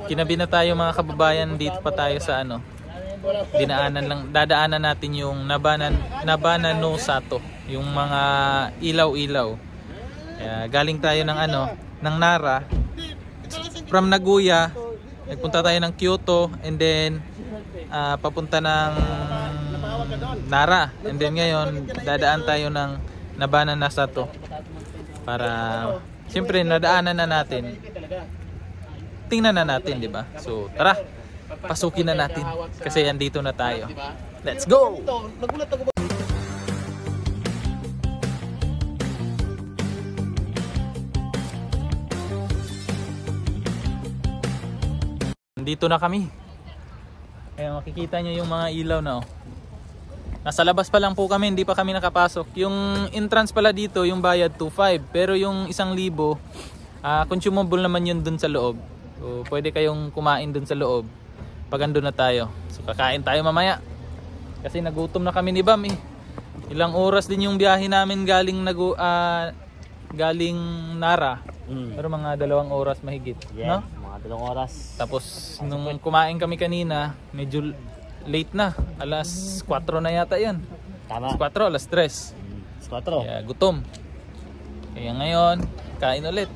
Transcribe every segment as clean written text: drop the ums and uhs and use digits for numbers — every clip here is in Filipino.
Kinabi na tayo mga kababayan, dito pa tayo sa ano. Dadaanan natin yung Nabana no Sato, yung mga ilaw-ilaw. Galing tayo ng ano, ng Nara. From Nagoya, nagpunta tayo ng Kyoto and then papunta ng Nara. And then ngayon, dadaan tayo ng Nabana no Sato. Para siyempre nadaanan na natin. Tingnan na natin, 'di ba? So, tara. Pasukin na natin kasi andito na tayo. Let's go. Dito na kami. Ayan, makikita nyo yung mga ilaw na nasa labas pa lang po kami, hindi pa kami nakapasok. Yung entrance pala dito, yung bayad 2.5, pero yung 1,000 consumable naman yun dun sa loob. So, pwede kayong kumain dun sa loob pag andun na tayo. So, kakain tayo mamaya kasi nagutom na kami ni Bam eh. Ilang oras din yung biyahe namin galing Nara. Pero mga 2 oras mahigit, yeah, no? Mga 2 oras. Tapos nung kumain kami kanina, medyo late na. Alas 4 na yata yan. Tama. Alas 4, alas 3. Alas 4. Kaya gutom. Kaya ngayon, kain ulit.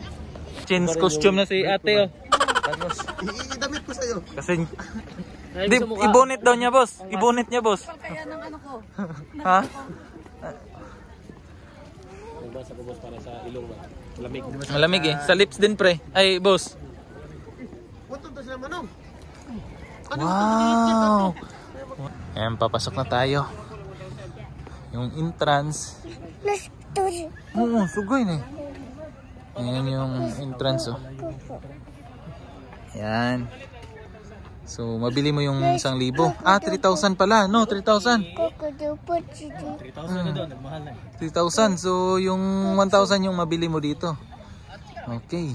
Change costume na si ate oh. Tapos idamit ko sa'yo. kasi ibunit daw niya boss. Ibunit niya boss. Kaya ng ano ko. Ha? Nagbasa ko boss para sa ilong ba? Malamig. Malamig eh. Sa lips din pre. Ay boss. Wow. Ayan, papasok na tayo. Yung entrance. Oo, sugay na eh. Ayan yung entrance oh. Ayan. So, mabili mo yung 1,000. 3,000 pala. No, 3,000. 3,000 na doon, nagmahal na. 3,000. So, yung 1,000 yung mabili mo dito. Okay.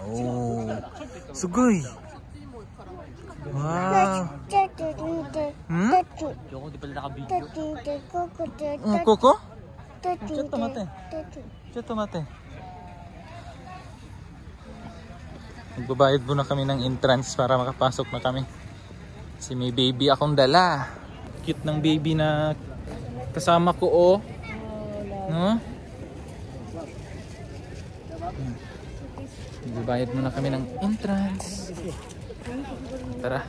Oh. Sugay. Wow. Yoko, di pala nakabidyo. Koko? Chito mate. Chito mate. Magbabayad muna kami ng entrance para makapasok na kami. Kasi may baby akong dala. Cute ng baby na kasama ko oh. No? Magbabayad muna kami ng entrance. Tara.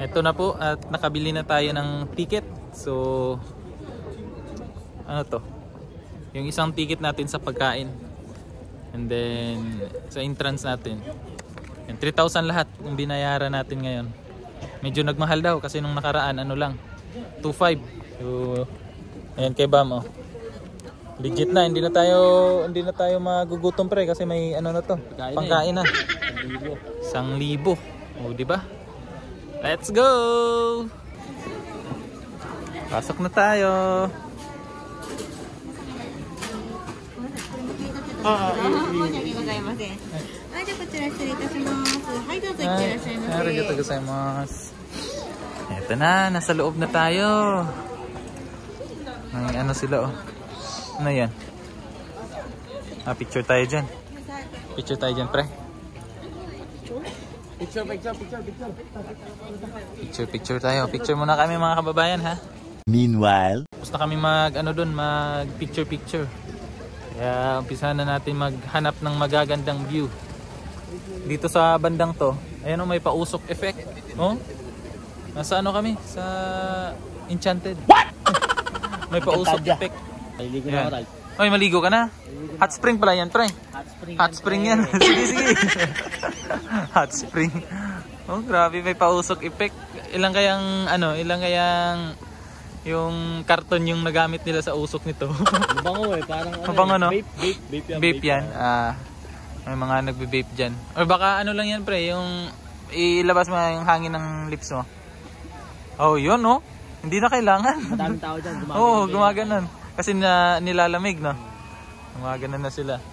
Ito na po at nakabili na tayo ng ticket. So ano to? Yung isang ticket natin sa pagkain. And then sa entrance natin. And 3,000 lahat yung binayaran natin ngayon. Medyo nagmahal daw kasi nung nakaraan ano lang 2.5. So ayan kay Bam oh. Legit na, hindi na tayo magugutom pre kasi may ano na to, pangkain na. 1,000. Oh, di ba? Let's go. Pasok na tayo. Ito na, nasa loob na tayo. May ano sila oh. Ano yan? Picture tayo dyan. Picture tayo dyan, pre. Picture tayo. Picture muna kami mga kababayan, ha? Meanwhile, Gusto kami mag picture. Kaya umpisa na natin maghanap ng magagandang view. Dito sa bandang to, ayan o, may pausok effect. Oh? Nasa ano kami? Sa Enchanted. What? May pausok effect. Maligo na ako, Ralph. Oy, maligo ka na? Hot spring pala yan, pre. Hot spring yan. Sige. Hot spring. Oh, grabe, may pausok effect. Ilang kayang yung karton yung nagamit nila sa usok nito. Mabango eh, parang Mabango, no? Vape yan. May mga nagbe-vape dyan. Or baka ano lang yan, pre, yung ilabas mo yung hangin ng lips mo. Oh, yun, no? Hindi na kailangan. Madaming tao dyan, gumagano. Oo, gumaganon. Kasi nilalamig, no? Gumaganon na sila.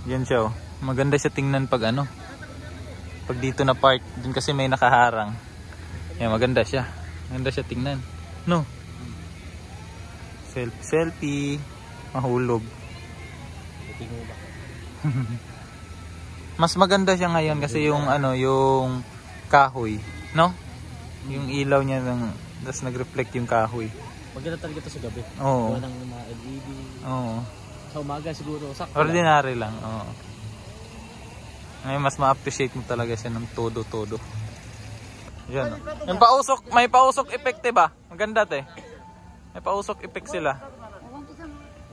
Yan siya, oh. Maganda siya tingnan pag ano. Pag dito na park, dun kasi may nakaharang. Yan, maganda siya. Maganda siya tingnan. No? Selfie. Mahulog. Tingo ba? Mas maganda siya ngayon kasi yung ano, yung kahoy, no? Yung ilaw niya tapos nag-reflect yung kahoy. Maganda talaga ito sa gabi. Oo. Gawa ng mga LED. Oo. Sa umaga siguro, sakto lang. Ordinary lang, oo. Ngayon mas ma-appreciate mo talaga siya ng todo-todo. Yan. Yung pausok, may pausok effect ba? Maganda 'te. May pausok effect sila.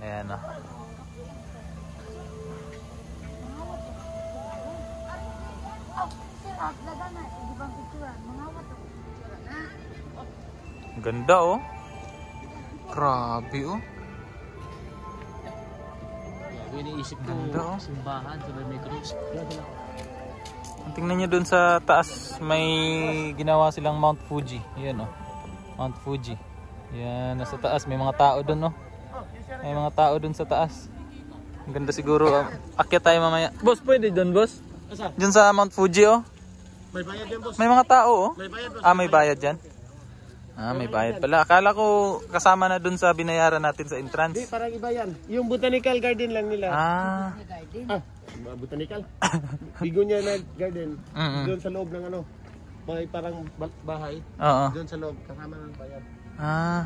Ayan o. Ganda oh. Grabe oh. Yung iniisip ko, Ganda, oh. simbahan, sabay may cruise. Tingnan nyo dun sa taas, may ginawa silang Mount Fuji. Yan oh. Mount Fuji. Yan, nasa taas. May mga tao dun oh. May mga tao dun sa taas. Ang ganda siguro. Akyat tayo mamaya. Boss, pwede dun boss? Dun sa Mount Fuji oh. May bayad yan, boss. May mga tao oh. May bayad, boss. Ah, may bayad dyan? Ah, may bayad pala. Akala ko kasama na dun sa binayaran natin sa entrance. Hindi, parang iba yan. Yung botanical garden lang nila. Ah. Botanical? Bigonia na garden. Mm-mm. Doon sa loob ng ano. May parang bahay. Oo. Doon sa loob. Kasama ng bayad. Ah.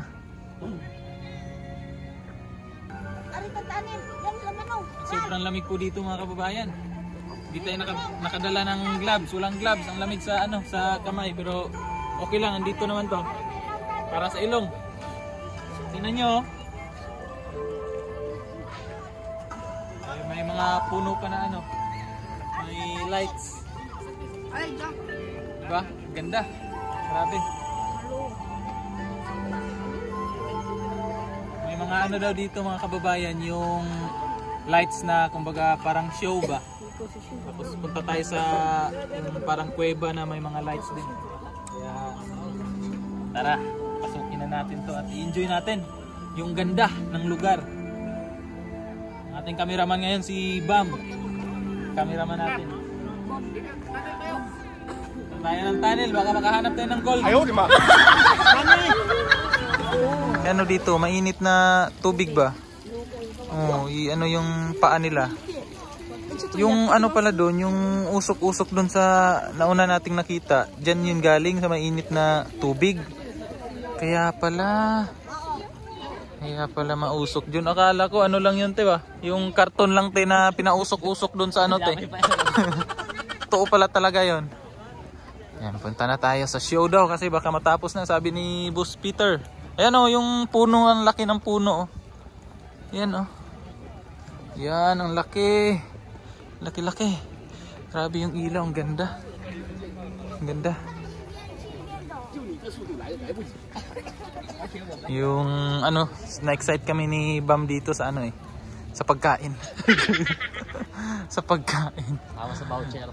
Sobrang lamig po dito mga kababayan. Hindi tayo nakadala ng gloves. Walang gloves. Ang lamig sa ano, sa kamay. Pero okay lang, andito naman to. Para sa ilong. Tingnan nyo. May mga puno pa na ano. May lights. Diba? Ganda. Grabe. May mga ano daw dito mga kababayan, yung lights na kumbaga parang show ba. Tapos punta tayo sa yung parang kuweba na may mga lights din. Kaya tara, pasukin na natin to at i-enjoy natin yung ganda ng lugar. Ang ating cameraman ngayon si Bam. Cameraman natin. Tayo ng tunnel, baka makahanap tayo ng gold. Ayaw, di ma. Ano dito, mainit na tubig ba? Oh, ano yung paa nila. Yung ano pala doon, yung usok-usok doon sa nauna nating nakita, diyan yun galing sa mainit na tubig. Kaya pala mausok dyan. Akala ko ano lang yun, te ba? Yung karton lang, te, na pinausok-usok doon sa ano, te. Totoo pala talaga yun. Yan, punta na tayo sa show daw kasi baka matapos na, sabi ni Boss Peter. Ayan o, yung puno, ang laki ng puno. Oh. Yan o. Yan, ang laki. Laki-laki. Grabe yung ilaw, ang ganda. Ang ganda. Yung ano, na-excite kami ni Bam dito sa ano sa pagkain. Sa pagkain. Tama sa voucher.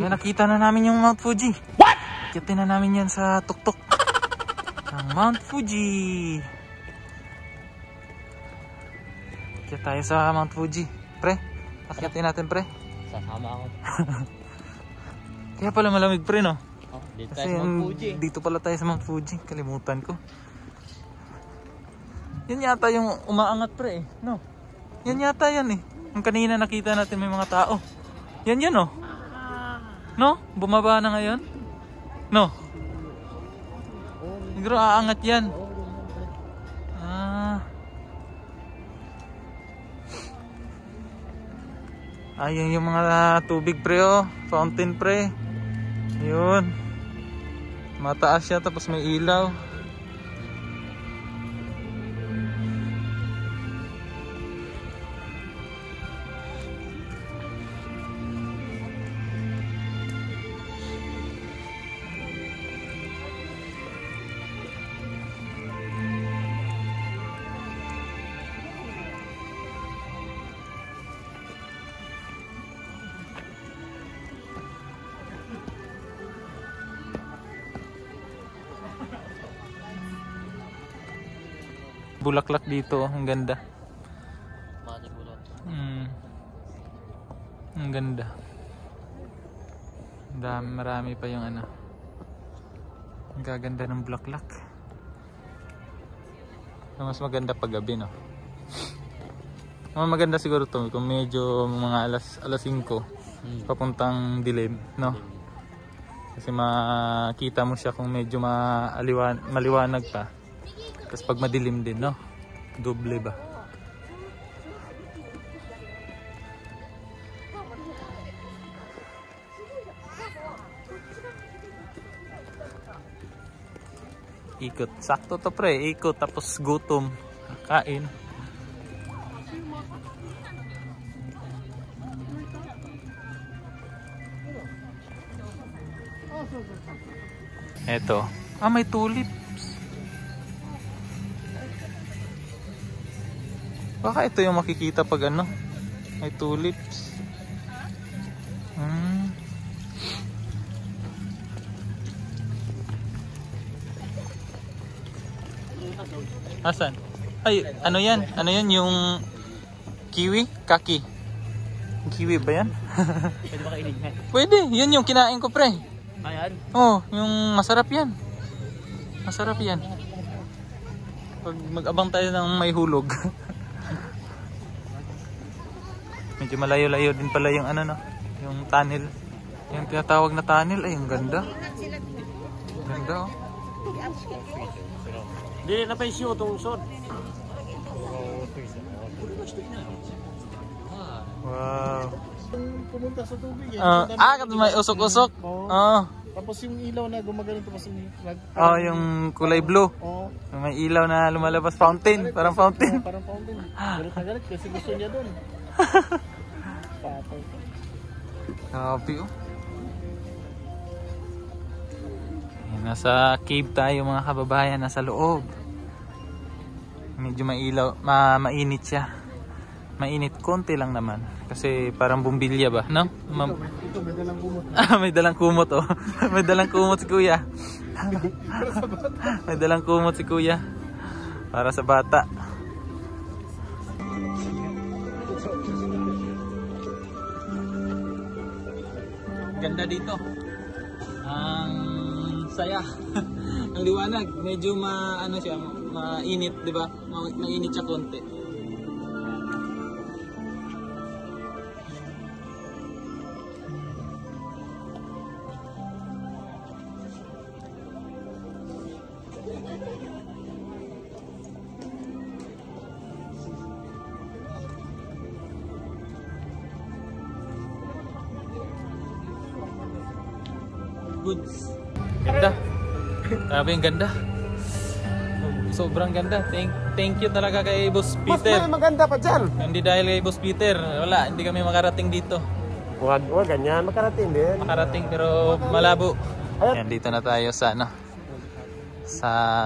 Yan, nakita na namin yung Mount Fuji. What? Akitin na namin yan sa tuktok. Ang Mount Fuji. Akit tayo sa Mount Fuji. Pre, akitin natin pre. Sasama ako. Kaya pala malamig pre, no? Oh, dito Kasi tayo sa Mount Fuji. dito pala tayo sa Mount Fuji. Kalimutan ko. Yan yata yung umaangat pre, no? Yan yata yan eh. Yung kanina nakita natin may mga tao. Yan yan, no? No? Bumaba na ngayon? No? Siguro aangat yan. Ah. Ayun yung mga tubig pre oh. Fountain pre. Yun. Mataas siya tapos may ilaw. Bulaklak dito, ang ganda. Matik mo lang. Ang ganda. Marami pa yung ano. Ang gaganda ng bulaklak. Mas maganda pag gabi, no? Maganda siguro to kung medyo mga alas 5 papuntang dilim, no? Kasi makita mo siya kung medyo maliwanag pa. Tapos pag madilim din, no? Doble ba? Ikot. Sakto to pre. Ikot tapos gutom. Kain. Eto. May tulips. Baka ito yung makikita pag ano. May tulips. Asan? Ay, ano yan? Ano yan? Yung kiwi? Kaki? Kiwi ba yan? Pwede ba kainin yan? Pwede. Yun yung kinain ko pre. Ayan. Oh, yung masarap yan. Masarap yan. Pag mag-abang tayo ng may hulog. Medyo malayo-layo din pala yung ano no. Yung tunnel. Yung tinatawag na tunnel. Ay, ang ganda. Ganda oh. Hindi na pa yung tungsod. Wow. Pumunta sa tubig eh. Kasi may usok-usok. Oo. Tapos yung ilaw na gumagano tapos yung yung kulay blue. Oo. May ilaw na lumalabas. Fountain. Parang fountain. Parang fountain. Galit na galit kasi gusto niya doon. Patay. Happy oh. Nasa cave tayo mga kababayan, nasa loob. Medyo mailaw, mainit siya. Mainit, konti lang naman. Kasi parang bumbilya ba, no? Ito may dalang kumot. May dalang kumot oh. May dalang kumot si kuya. May dalang kumot si kuya. Para sa bata. Ganda dito. Ang saya. Ang liwanag, medyo mainit, 'di ba? Mainit siya konti. Goods. Ganda. Grabe yung ganda. Sobrang ganda. Thank you talaga kay Boss Peter. Mas maganda pa dyan. Hindi dahil kay Boss Peter, wala, hindi kami makarating dito. Wag ganyan, makarating din. Makarating pero malabo. Ayan, dito na tayo sa ano.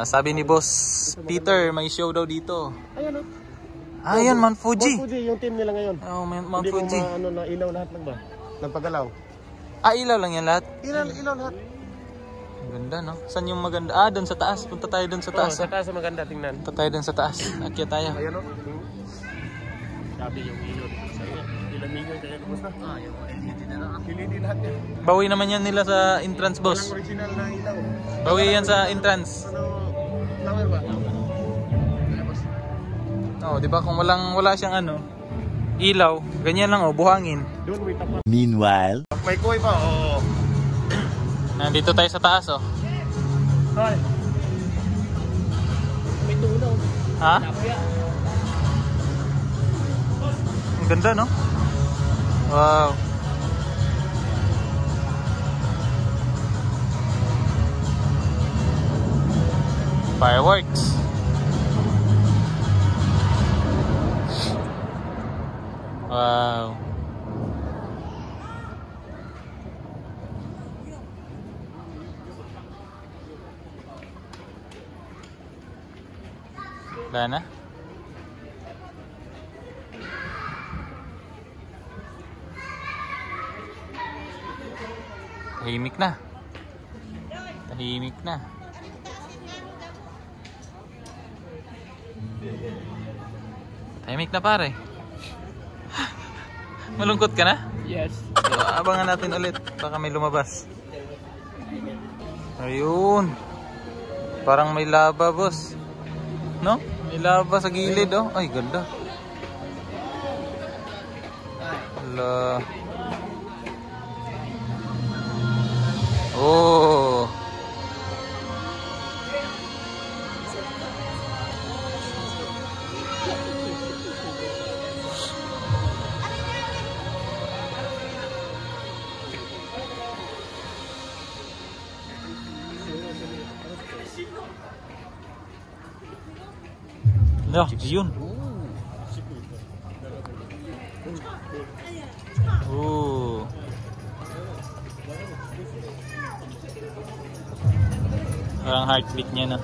Sabi ni Boss Peter, may show daw dito. Ayan oh. Ayan, Mount Fuji. Mount Fuji yung team nila ngayon. Oh, Mount Hindi Fuji. mo na ilaw lahat lang ba? Nagpagalaw. Ilaw lang yan lahat. Ilaw lahat. Ang ganda, no? Saan yung maganda? Doon sa taas. Punta tayo doon sa taas. Sa taas maganda tingnan. Punta tayo doon sa taas. Akyat tayo. Ayan oh. Sabi yung ilaw. Ilang milyon kaya kumusta? Yung LED na lang. LED lahat yan. Bawi naman yan nila sa entrance, boss. Walang original na ilaw. Bawi yan sa entrance. Flower ba? Oh, di ba kung wala siyang ilaw, ganyan lang buhangin. Doon may tapat. Meanwhile, May koy pa, oo. Nandito tayo sa taas, oh. Hoy. May tunaw. Ha? Nakuya. Ang ganda, no? Wow. Fireworks. Wow. Wala na? Tahimik na. Tahimik na. Tahimik na pare. Malungkot ka na? Yes. So, abangan natin ulit. Baka may lumabas. Ayun. Parang may laba, boss. No? May laba sa gilid, oh. Ay, ganda. Hala. Oh. Yeah, yun. Oh. Parang heartbeat niya na.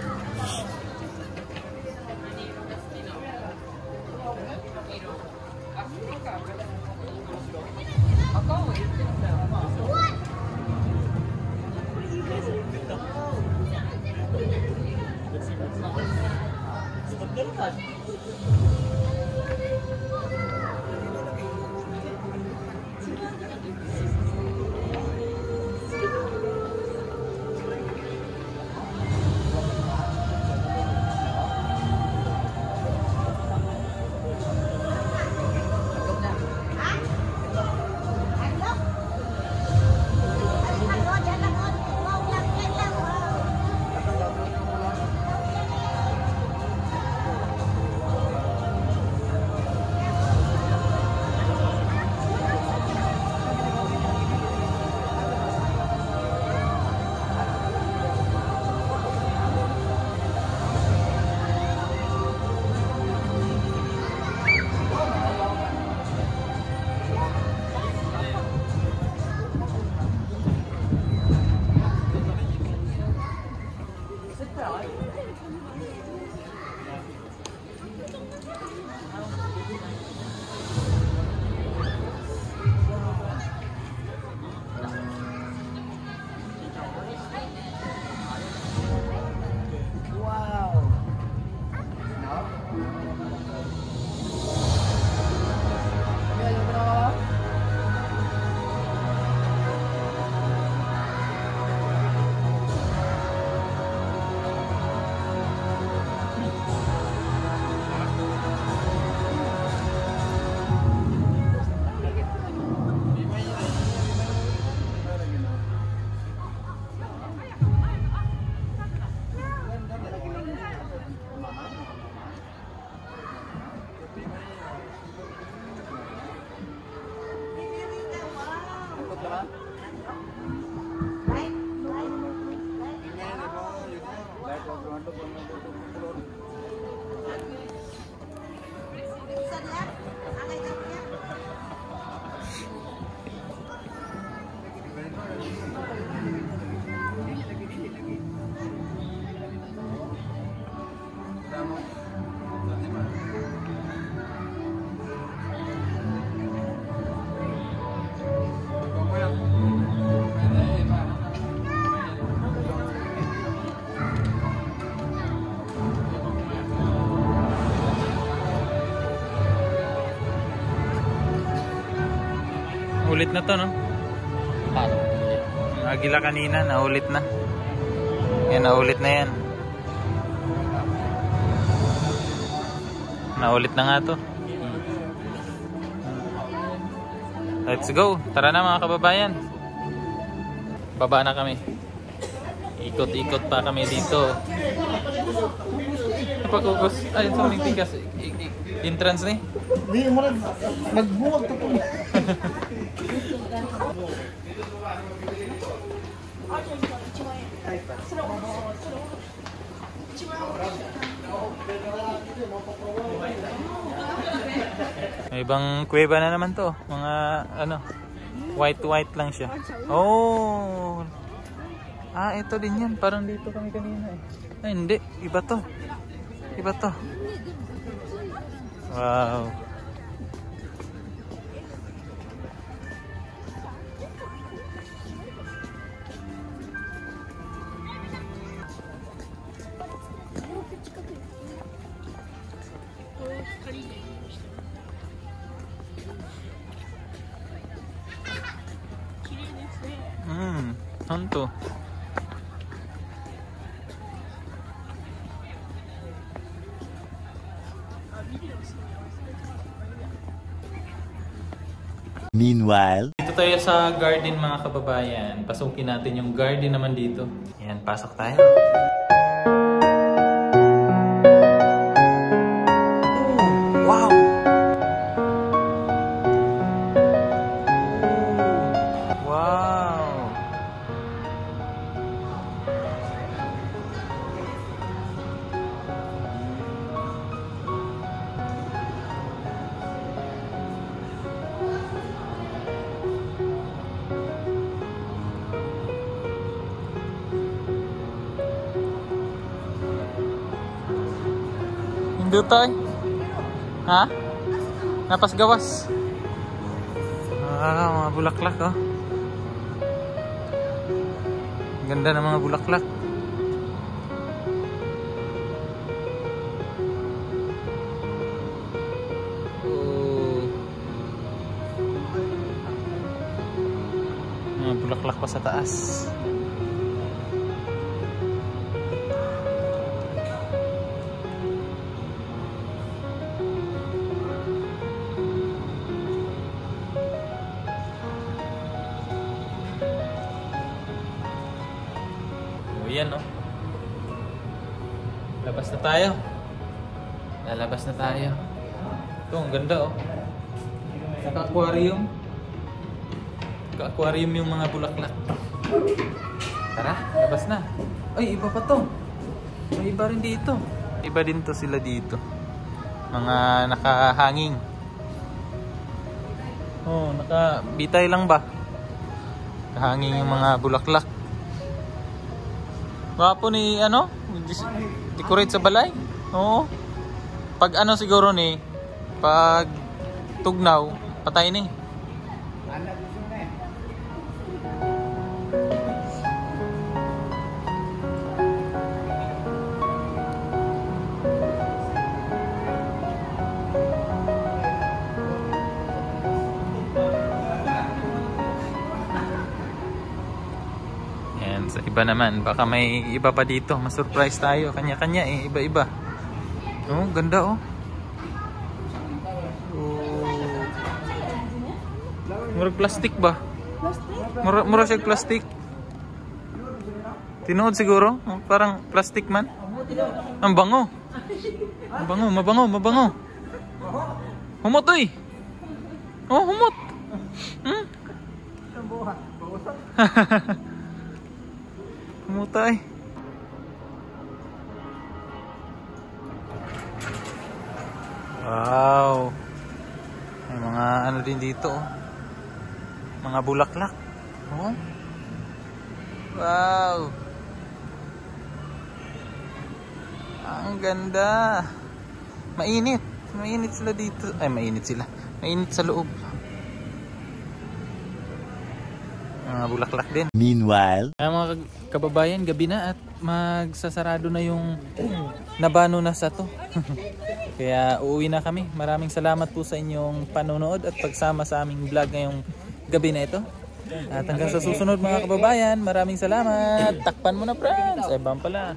Ulit na to, no? Paano? Agila kanina, naulit na. Yan, naulit na yan. Naulit na nga to. Let's go. Tara na mga kababayan. Baba na kami. Ikot-ikot pa kami dito. Pagkukos. Ayun sa uling tigas. Entrance ni. Hindi mo nagbuwag to po. May ibang kuweba na naman to. Mga ano, white lang siya. Oh. Ah, ito din yan. Parang dito kami kanina eh. Ay, hindi. Iba to. Iba to. Wow. Ano to? Meanwhile, Dito tayo sa garden mga kababayan. Pasukin natin yung garden naman dito. Yan, pasok tayo. Wow! Wow! Hindi tayo. Ha? Napas gawas. Mga bulaklak oh. Ganda ng mga bulaklak. Oh. Mga bulaklak pa sa taas. Yan no. Labas na tayo. Lalabas na tayo. Ito, ang ganda oh. Naka-aquarium. Naka-aquarium yung mga bulaklak. Tara, labas na. Ay, iba pa to. May iba rin dito. Iba din to sila dito. Mga nakahanging. Oh, nakabitay lang ba? Nakahanging yung mga bulaklak. Wapo ni ano? Decorate sa balay. Oo. Pag ano siguro ni pag tugnaw, patay ni. Sa iba naman, baka may iba pa dito. Ma-surprise tayo. Kanya-kanya eh. Iba-iba. Oh, ganda oh. Oh. Murag plastic ba? Mura siya plastic. Tinuod siguro. Parang plastic man. Ang bango. Ang bango, mabango. Humot oy. Oh, humot. Mutay. Wow. May mga ano din dito oh. Mga bulaklak. Oh. Wow. Ang ganda. Mainit. Mainit sila dito. Ay, mainit sila. Mainit sa loob. Mga bulaklak din. meanwhile, Ay, mga kababayan, gabi na at magsasarado na yung nabano na sa to. Kaya uuwi na kami. Maraming salamat po sa inyong panonood at pagsama sa aming vlog ngayong gabi na ito. At hanggang sa susunod mga kababayan, maraming salamat. Takpan mo na friends. Ay, bam pala.